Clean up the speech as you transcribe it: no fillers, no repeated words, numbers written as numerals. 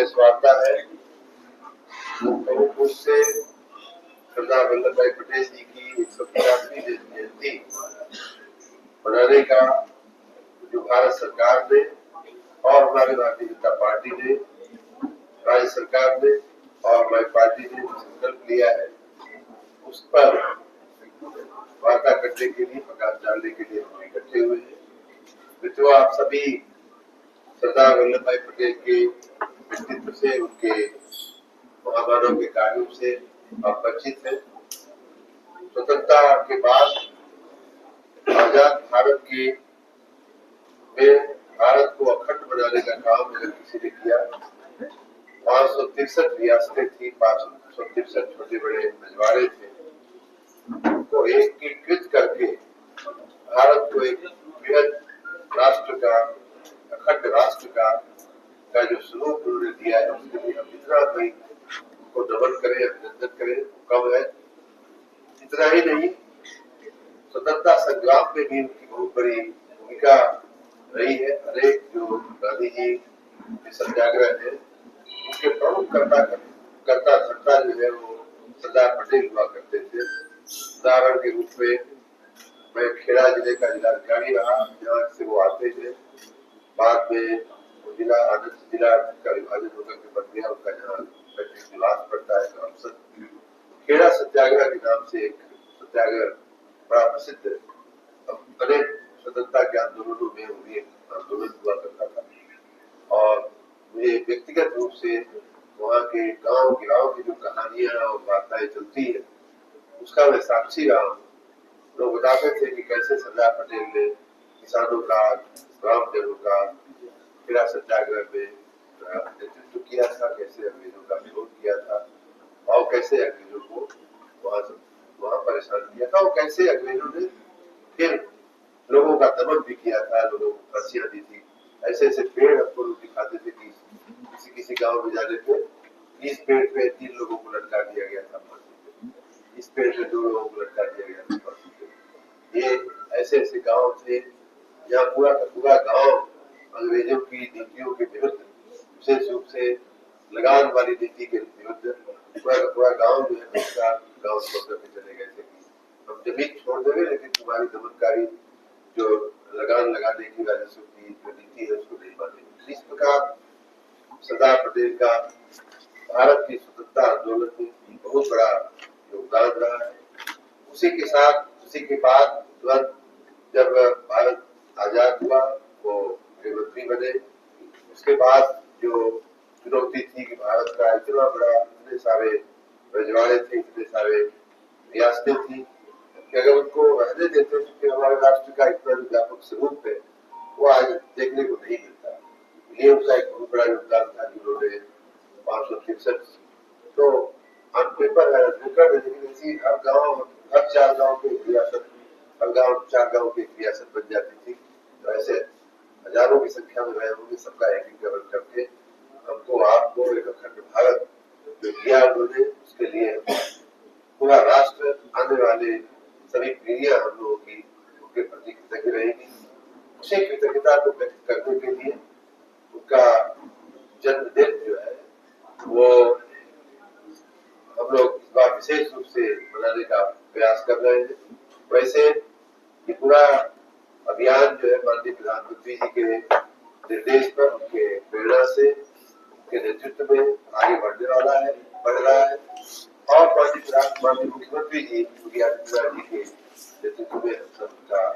विशेष वार्ता है मुख्य रूप से सरदार वल्लभ भाई पटेल जी की 150वीं जयंती मनाने का जो भारत सरकार ने और हमारे भारतीय जनता पार्टी ने, राज्य सरकार ने और हमारी पार्टी ने संकल्प लिया है, उस पर वार्ता करने के लिए, प्रकाश डालने के लिए हम इकट्ठे हुए हैं। मित्रों, आप सभी सरदार वल्लभ भाई पटेल के व्यक्तित्व से, उनके महामानव के कार्यों से आप परिचित हैं। स्वतंत्रता के बाद आजाद भारत के में भारत को अखंड बनाने का काम अगर किसी ने किया, 563 रियासतें थी, 563 छोटे बड़े मजवाड़े थे, उनको एकीकृत करके भारत को एक बृहद राष्ट्र का, अखंड राष्ट्र का जो स्वरूप उन्होंने दिया है, उसके लिए हम इतना भाई उनको नमन करें, अभिनंदन करें, कम है। इतना ही नहीं, स्वतंत्रता संग्राम में भी उनकी बहुत बड़ी भूमिका रही है। अनेक जो गांधी जी के सत्याग्रह है, उनके प्रमुख कर्ता जो है वो सरदार पटेल हुआ करते थे। उदाहरण के रूप में मैं खेड़ा जिले का जिलाधिकारी रहा, जहाँ से वो आते थे। बाद में वो जिला आनंद जिला का विभाजन होकर के बन गया, उनका जहाँ निवास पड़ता है अवसर। खेड़ा सत्याग्रह के नाम से एक सत्याग्रह बड़ा प्रसिद्ध अनेक स्वतंत्रता के आंदोलनों में उन्हें आंदोलन हुआ करता था। और मुझे व्यक्तिगत रूप से वहाँ के गांव की जो कहानियां और वार्ताएं चलती है, उसका मैं साक्षी रहा हूँ। लोग बताते थे कि कैसे सरदार पटेल ने किसानों का, ग्रामजनों का खेड़ा सत्याग्रह में नेतृत्व किया था, कैसे अंग्रेजों का विरोध किया था और कैसे अंग्रेजों को वहां परेशान किया था, और कैसे अंग्रेजों ने फिर लोगों का दमन भी किया था, लोगों को फांसियां दी थी। ऐसे ऐसे पेड़ हमको लोग दिखाते थे कि किसी गांव में जाने पे इस पेड़ पे 3 लोगों को लटका दिया गया था फांसी पे, इस पेड़ पे 2 लोगों को लटका दिया गया था फांसी पे। ये ऐसे ऐसे गांव थे जहाँ पूरा का पूरा गांव अंग्रेजों की नीतियों के विरुद्ध, विशेष रूप से लगान वाली नीति के विरुद्ध पूरा का पूरा गांव जो है उसका गांव छोड़ करके चले गए थे कि हम जमीन छोड़ देंगे, लेकिन तुम्हारी दमनकारी जो लगान लगाने की राजस्व की जो नीति है उसको नहीं मानेंगे। इस प्रकार सरदार पटेल का भारत की स्वतंत्रता आंदोलन में बहुत बड़ा योगदान रहा है। उसी के साथ, उसी के बाद तुरंत जब भारत आजाद हुआ, वो गृहमंत्री बने। उसके बाद जो चुनौती थी कि भारत का इतना बड़ा, इतने सारे रजवाड़े थे, इतने सारे रियासतें थी कि अगर उनको रहने देते, क्योंकि हमारे राष्ट्र का इतना व्यापक स्वरूप है, वो आज देखने को नहीं मिलता। ये उसका एक बहुत बड़ा योगदान था कि उन्होंने 563 तो ऑन पेपर है रिकॉर्ड, लेकिन इसी हर 4 गाँव की रियासत, हर गाँव 4 गाँव की रियासत बन जाती थी। तो ऐसे हजारों की संख्या में रहे होंगे, सबका एकीकरण करके हमको, आपको एक अखंड भारत जो दिया उन्होंने, उसके लिए पूरा राष्ट्र आने वाले सभी पीढ़ियां हम लोगों की उनके प्रति कृतज्ञ रहेगी। उसी कृतज्ञता को व्यक्त करने के लिए उनका जन्मदिन जो है वो हम लोग इस बार विशेष रूप से मनाने का प्रयास कर रहे हैं। वैसे ये पूरा अभियान जो है माननीय प्रधानमंत्री जी के निर्देश पर, उनके प्रेरणा से, उनके नेतृत्व में आगे बढ़ने वाला है, बढ़ रहा है। और माननीय मुख्यमंत्री जी योगी आदित्यनाथ जी के नेतृत्व में हम सबका